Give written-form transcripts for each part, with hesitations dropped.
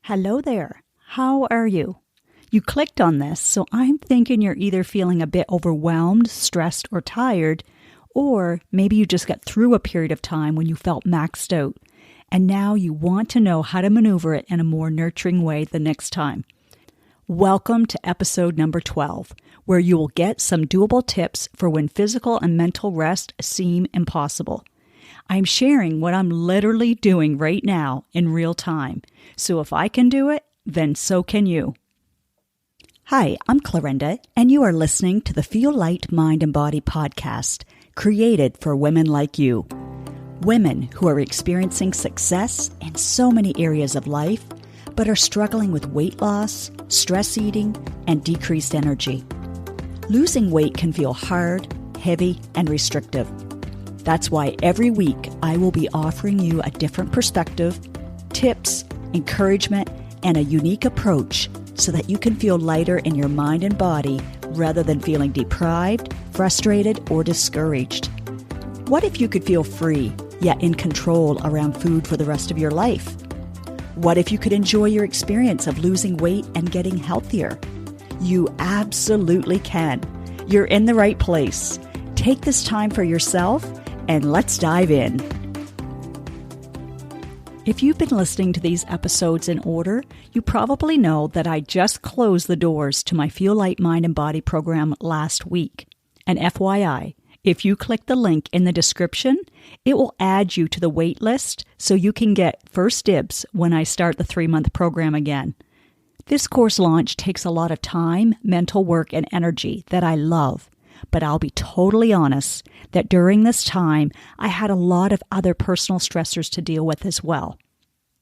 Hello there. How are you? You clicked on this, so I'm thinking you're either feeling a bit overwhelmed, stressed, or tired, or maybe you just got through a period of time when you felt maxed out, and now you want to know how to maneuver it in a more nurturing way the next time. Welcome to episode number 12, where you will get some doable tips for when physical and mental rest seem impossible. I'm sharing what I'm literally doing right now in real time. So if I can do it, then so can you. Hi, I'm Clarinda, and you are listening to the Feel Light Mind and Body podcast, created for women like you. Women who are experiencing success in so many areas of life, but are struggling with weight loss, stress eating, and decreased energy. Losing weight can feel hard, heavy, and restrictive. That's why every week I will be offering you a different perspective, tips, encouragement, and a unique approach so that you can feel lighter in your mind and body rather than feeling deprived, frustrated, or discouraged. What if you could feel free, yet in control around food for the rest of your life? What if you could enjoy your experience of losing weight and getting healthier? You absolutely can. You're in the right place. Take this time for yourself and let's dive in. If you've been listening to these episodes in order, you probably know that I just closed the doors to my Feel Light Mind and Body program last week. And FYI, if you click the link in the description, it will add you to the wait list so you can get first dibs when I start the 3-month program again. This course launch takes a lot of time, mental work, and energy that I love. But I'll be totally honest that during this time, I had a lot of other personal stressors to deal with as well.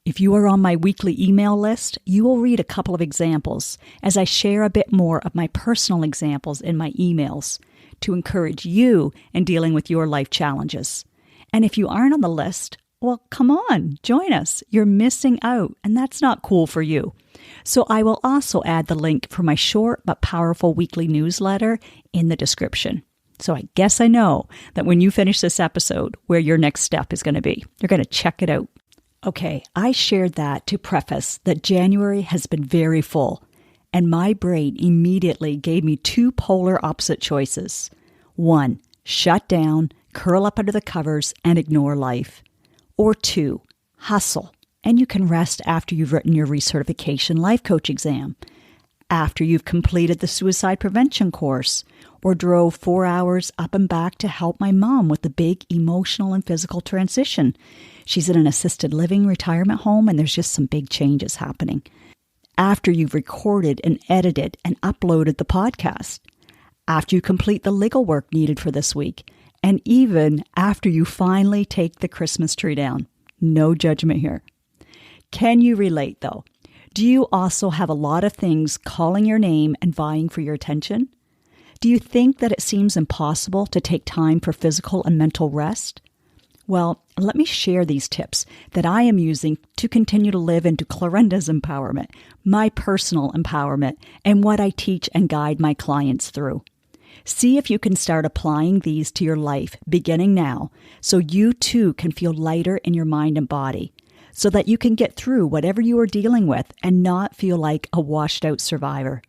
If you are on my weekly email list, you will read a couple of examples as I share a bit more of my personal examples in my emails to encourage you in dealing with your life challenges. And if you aren't on the list, well, come on, join us. You're missing out, and that's not cool for you. So I will also add the link for my short but powerful weekly newsletter in the description. So I guess I know that when you finish this episode, where your next step is going to be. You're going to check it out. Okay, I shared that to preface that January has been very full, and my brain immediately gave me two polar opposite choices. 1, shut down, curl up under the covers, and ignore life. Or 2, hustle, and you can rest after you've written your recertification life coach exam, after you've completed the suicide prevention course, or drove 4 hours up and back to help my mom with the big emotional and physical transition. She's in an assisted living retirement home, and there's just some big changes happening. After you've recorded and edited and uploaded the podcast, after you complete the legal work needed for this week, and even after you finally take the Christmas tree down. No judgment here. Can you relate, though? Do you also have a lot of things calling your name and vying for your attention? Do you think that it seems impossible to take time for physical and mental rest? Well, let me share these tips that I am using to continue to live into Clarinda's empowerment, my personal empowerment, and what I teach and guide my clients through. See if you can start applying these to your life beginning now so you too can feel lighter in your mind and body, so that you can get through whatever you are dealing with and not feel like a washed out survivor.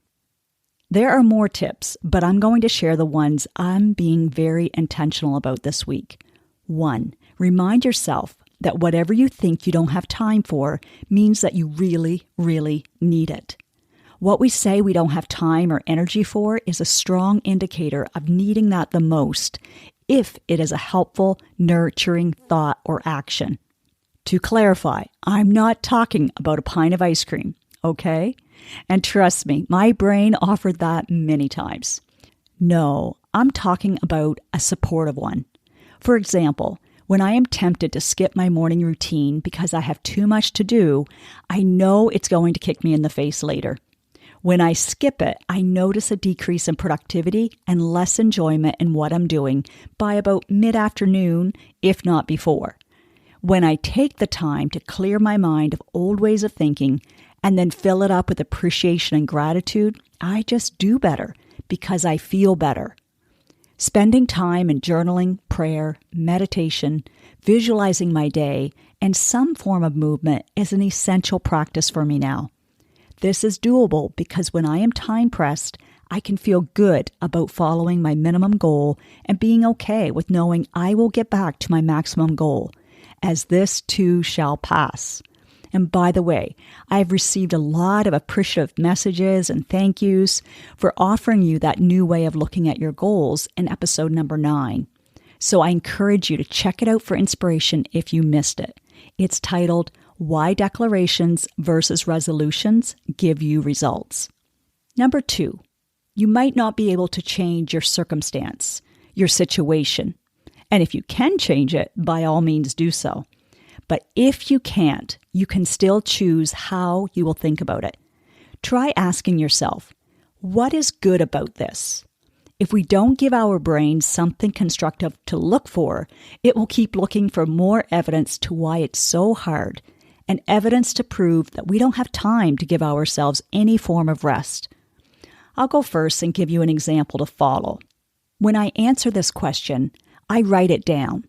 There are more tips, but I'm going to share the ones I'm being very intentional about this week. 1, remind yourself that whatever you think you don't have time for means that you really, really need it. What we say we don't have time or energy for is a strong indicator of needing that the most, if it is a helpful, nurturing thought or action. To clarify, I'm not talking about a pint of ice cream, okay? And trust me, my brain offered that many times. No, I'm talking about a supportive one. For example, when I am tempted to skip my morning routine because I have too much to do, I know it's going to kick me in the face later. When I skip it, I notice a decrease in productivity and less enjoyment in what I'm doing by about mid-afternoon, if not before. When I take the time to clear my mind of old ways of thinking and then fill it up with appreciation and gratitude, I just do better because I feel better. Spending time in journaling, prayer, meditation, visualizing my day, and some form of movement is an essential practice for me now. This is doable because when I am time pressed, I can feel good about following my minimum goal and being okay with knowing I will get back to my maximum goal, as this too shall pass. And by the way, I've received a lot of appreciative messages and thank yous for offering you that new way of looking at your goals in episode number 9. So I encourage you to check it out for inspiration if you missed it. It's titled, Why Declarations versus Resolutions Give You Results. Number 2, you might not be able to change your circumstance, your situation. And if you can change it, by all means do so. But if you can't, you can still choose how you will think about it. Try asking yourself, what is good about this? If we don't give our brains something constructive to look for, it will keep looking for more evidence to why it's so hard, and evidence to prove that we don't have time to give ourselves any form of rest. I'll go first and give you an example to follow. When I answer this question, I write it down.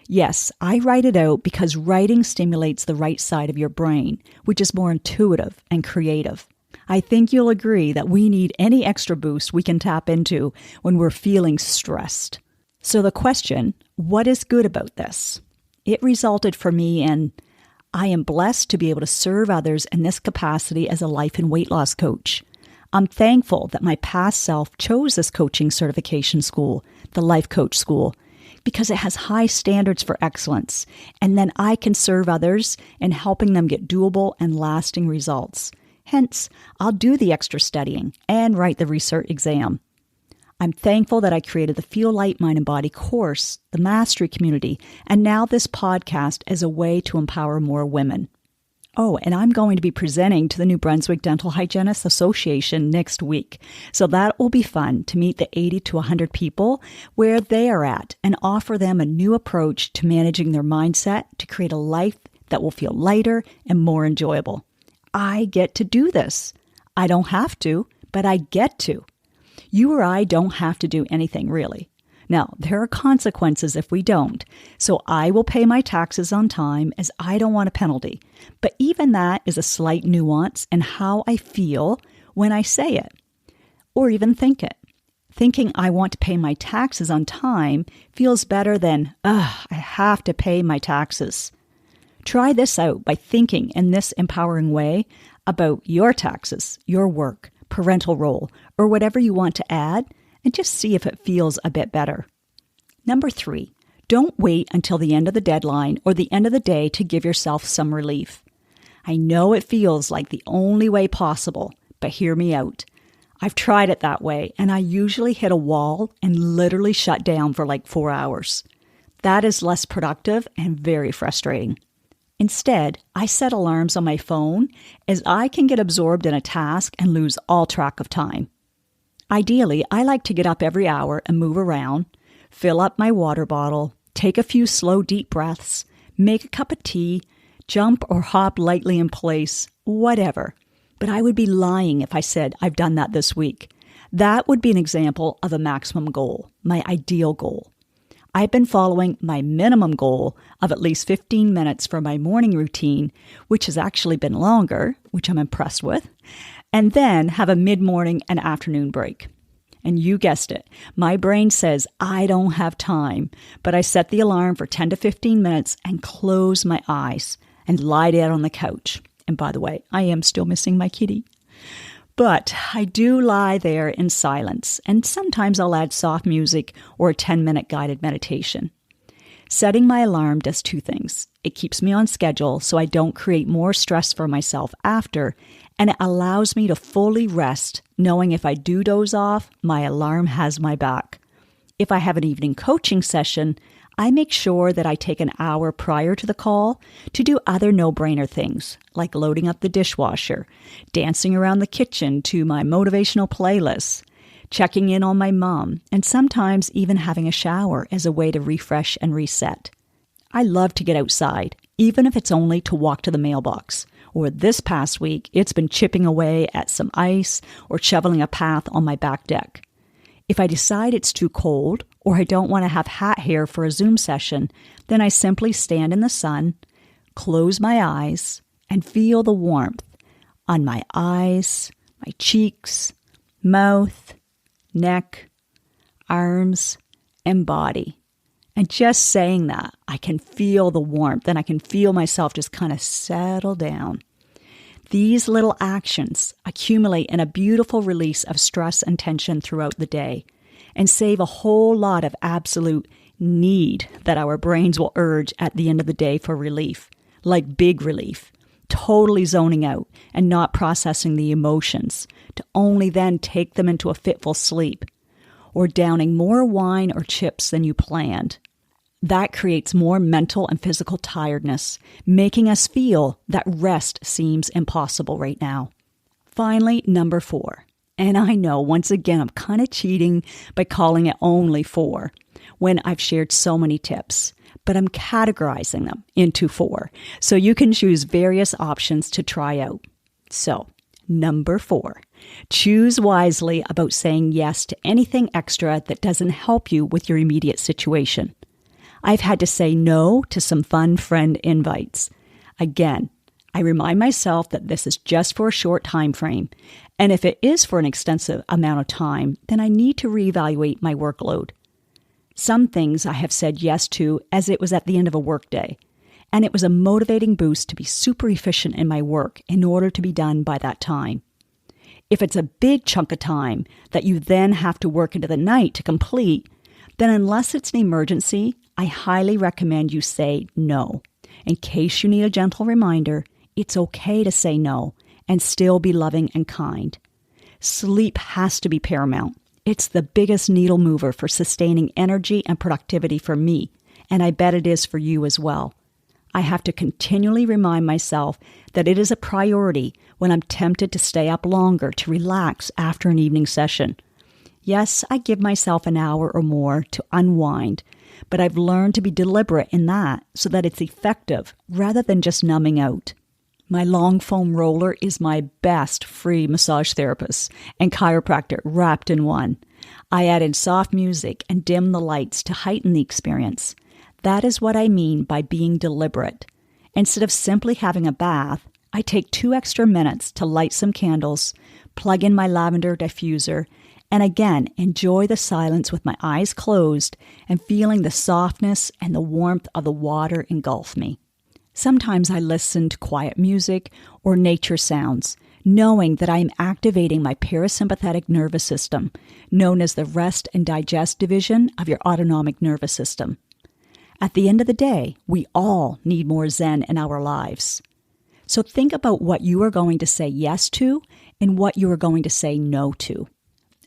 Yes, I write it out because writing stimulates the right side of your brain, which is more intuitive and creative. I think you'll agree that we need any extra boost we can tap into when we're feeling stressed. So the question, what is good about this? It resulted for me in, I am blessed to be able to serve others in this capacity as a life and weight loss coach. I'm thankful that my past self chose this coaching certification school, the Life Coach School, because it has high standards for excellence, and then I can serve others in helping them get doable and lasting results. Hence, I'll do the extra studying and write the research exam. I'm thankful that I created the Feel Light, Mind, and Body course, the Mastery Community, and now this podcast as a way to empower more women. Oh, and I'm going to be presenting to the New Brunswick Dental Hygienists Association next week. So that will be fun to meet the 80 to 100 people where they are at and offer them a new approach to managing their mindset to create a life that will feel lighter and more enjoyable. I get to do this. I don't have to, but I get to. You or I don't have to do anything really. Now, there are consequences if we don't, so I will pay my taxes on time as I don't want a penalty. But even that is a slight nuance in how I feel when I say it, or even think it. Thinking I want to pay my taxes on time feels better than, I have to pay my taxes. Try this out by thinking in this empowering way about your taxes, your work, parental role, or whatever you want to add, and just see if it feels a bit better. Number 3, don't wait until the end of the deadline or the end of the day to give yourself some relief. I know it feels like the only way possible, but hear me out. I've tried it that way, and I usually hit a wall and literally shut down for like 4 hours. That is less productive and very frustrating. Instead, I set alarms on my phone as I can get absorbed in a task and lose all track of time. Ideally, I like to get up every hour and move around, fill up my water bottle, take a few slow, deep breaths, make a cup of tea, jump or hop lightly in place, whatever. But I would be lying if I said I've done that this week. That would be an example of a maximum goal, my ideal goal. I've been following my minimum goal of at least 15 minutes for my morning routine, which has actually been longer, which I'm impressed with, and then have a mid-morning and afternoon break. And you guessed it, my brain says I don't have time, but I set the alarm for 10 to 15 minutes and close my eyes and lie down on the couch. And by the way, I am still missing my kitty. But I do lie there in silence, and sometimes I'll add soft music or a 10-minute guided meditation. Setting my alarm does 2 things. It keeps me on schedule so I don't create more stress for myself after, and it allows me to fully rest, knowing if I do doze off, my alarm has my back. If I have an evening coaching session, I make sure that I take an hour prior to the call to do other no-brainer things, like loading up the dishwasher, dancing around the kitchen to my motivational playlists, checking in on my mom, and sometimes even having a shower as a way to refresh and reset. I love to get outside, even if it's only to walk to the mailbox. Or this past week, it's been chipping away at some ice or shoveling a path on my back deck. If I decide it's too cold or I don't want to have hat hair for a Zoom session, then I simply stand in the sun, close my eyes, and feel the warmth on my eyes, my cheeks, mouth, neck, arms, and body. And just saying that, I can feel the warmth and I can feel myself just kind of settle down. These little actions accumulate in a beautiful release of stress and tension throughout the day and save a whole lot of absolute need that our brains will urge at the end of the day for relief, like big relief, totally zoning out and not processing the emotions to only then take them into a fitful sleep, or downing more wine or chips than you planned. That creates more mental and physical tiredness, making us feel that rest seems impossible right now. Finally, number 4. And I know, once again, I'm kind of cheating by calling it only 4 when I've shared so many tips, but I'm categorizing them into 4, so you can choose various options to try out. So, number 4, choose wisely about saying yes to anything extra that doesn't help you with your immediate situation. I've had to say no to some fun friend invites. Again, I remind myself that this is just for a short time frame, and if it is for an extensive amount of time, then I need to reevaluate my workload. Some things I have said yes to as it was at the end of a workday, and it was a motivating boost to be super efficient in my work in order to be done by that time. If it's a big chunk of time that you then have to work into the night to complete, then unless it's an emergency, I highly recommend you say no. In case you need a gentle reminder, it's okay to say no and still be loving and kind. Sleep has to be paramount. It's the biggest needle mover for sustaining energy and productivity for me, and I bet it is for you as well. I have to continually remind myself that it is a priority when I'm tempted to stay up longer to relax after an evening session. Yes, I give myself an hour or more to unwind, but I've learned to be deliberate in that so that it's effective rather than just numbing out. My long foam roller is my best free massage therapist and chiropractor wrapped in one. I added soft music and dim the lights to heighten the experience. That is what I mean by being deliberate. Instead of simply having a bath, I take 2 extra minutes to light some candles, plug in my lavender diffuser, and again enjoy the silence with my eyes closed and feeling the softness and the warmth of the water engulf me. Sometimes I listen to quiet music or nature sounds, knowing that I am activating my parasympathetic nervous system, known as the rest and digest division of your autonomic nervous system. At the end of the day, we all need more Zen in our lives. So think about what you are going to say yes to and what you are going to say no to.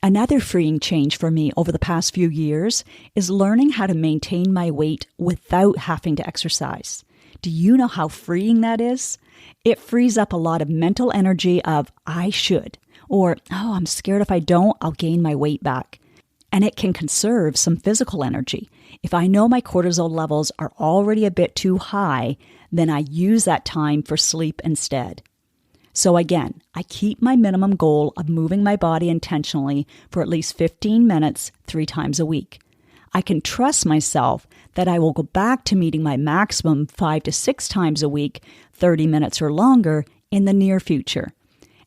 Another freeing change for me over the past few years is learning how to maintain my weight without having to exercise. Do you know how freeing that is? It frees up a lot of mental energy of, I should, or, oh, I'm scared if I don't, I'll gain my weight back. And it can conserve some physical energy. If I know my cortisol levels are already a bit too high, then I use that time for sleep instead. So again, I keep my minimum goal of moving my body intentionally for at least 15 minutes 3 times a week. I can trust myself that I will go back to meeting my maximum 5 to 6 times a week, 30 minutes or longer, in the near future.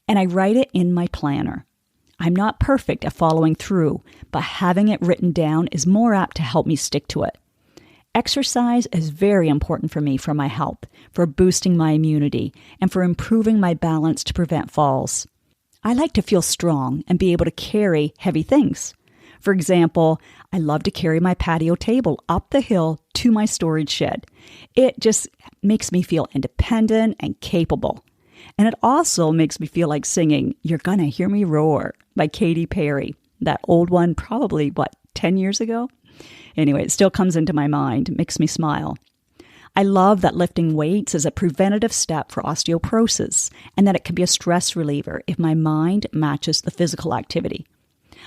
And I write it in my planner. I'm not perfect at following through, but having it written down is more apt to help me stick to it. Exercise is very important for me for my health, for boosting my immunity, and for improving my balance to prevent falls. I like to feel strong and be able to carry heavy things. For example, I love to carry my patio table up the hill to my storage shed. It just makes me feel independent and capable. And it also makes me feel like singing "You're Gonna Hear Me Roar" by Katy Perry. That old one, probably, 10 years ago? Anyway, it still comes into my mind, makes me smile. I love that lifting weights is a preventative step for osteoporosis and that it can be a stress reliever if my mind matches the physical activity.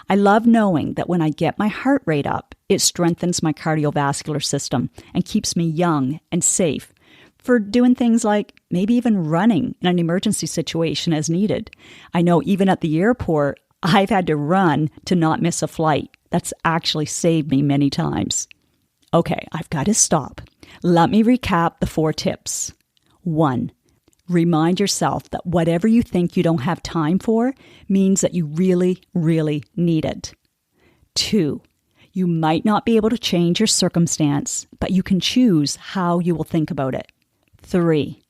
I love knowing that when I get my heart rate up, it strengthens my cardiovascular system and keeps me young and safe for doing things like maybe even running in an emergency situation as needed. I know even at the airport, I've had to run to not miss a flight. That's actually saved me many times. Okay, I've got to stop. Let me recap the 4 tips. 1. Remind yourself that whatever you think you don't have time for means that you really, really need it. 2. You might not be able to change your circumstance, but you can choose how you will think about it. 3.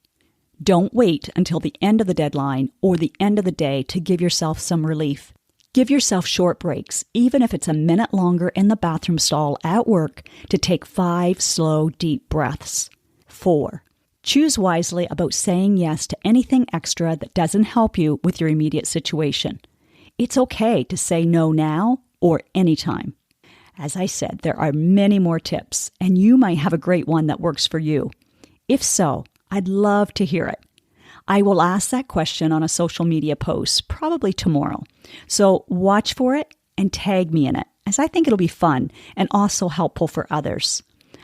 Don't wait until the end of the deadline or the end of the day to give yourself some relief. Give yourself short breaks, even if it's a minute longer in the bathroom stall at work, to take 5 slow, deep breaths. 4. Choose wisely about saying yes to anything extra that doesn't help you with your immediate situation. It's okay to say no now or anytime. As I said, there are many more tips, and you might have a great one that works for you. If so, I'd love to hear it. I will ask that question on a social media post, probably tomorrow. So watch for it and tag me in it, as I think it'll be fun and also helpful for others.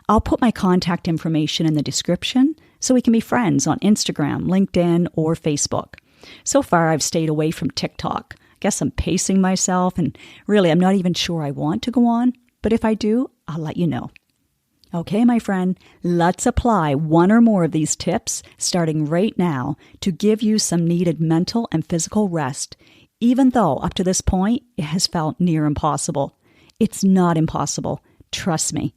I'll put my contact information in the description so we can be friends on Instagram, LinkedIn, or Facebook. So far, I've stayed away from TikTok. I guess I'm pacing myself, and really, I'm not even sure I want to go on. But if I do, I'll let you know. Okay, my friend, let's apply one or more of these tips starting right now to give you some needed mental and physical rest, even though up to this point it has felt near impossible. It's not impossible. Trust me.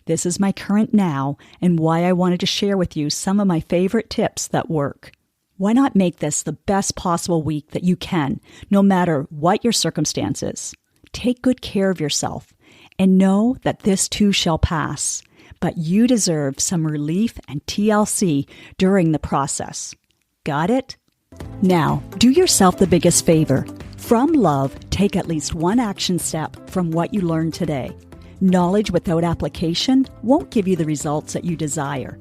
This is my current now and why I wanted to share with you some of my favorite tips that work. Why not make this the best possible week that you can, no matter what your circumstances? Take good care of yourself and know that this too shall pass. But you deserve some relief and TLC during the process. Got it? Now, do yourself the biggest favor. From love, take at least one action step from what you learned today. Knowledge without application won't give you the results that you desire.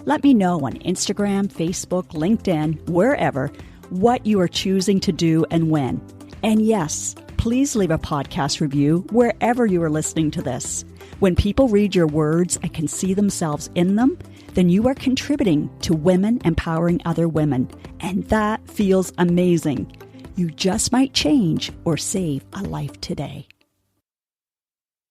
Let me know on Instagram, Facebook, LinkedIn, wherever, what you are choosing to do and when. And yes, please leave a podcast review wherever you are listening to this. When people read your words and can see themselves in them, then you are contributing to women empowering other women. And that feels amazing. You just might change or save a life today.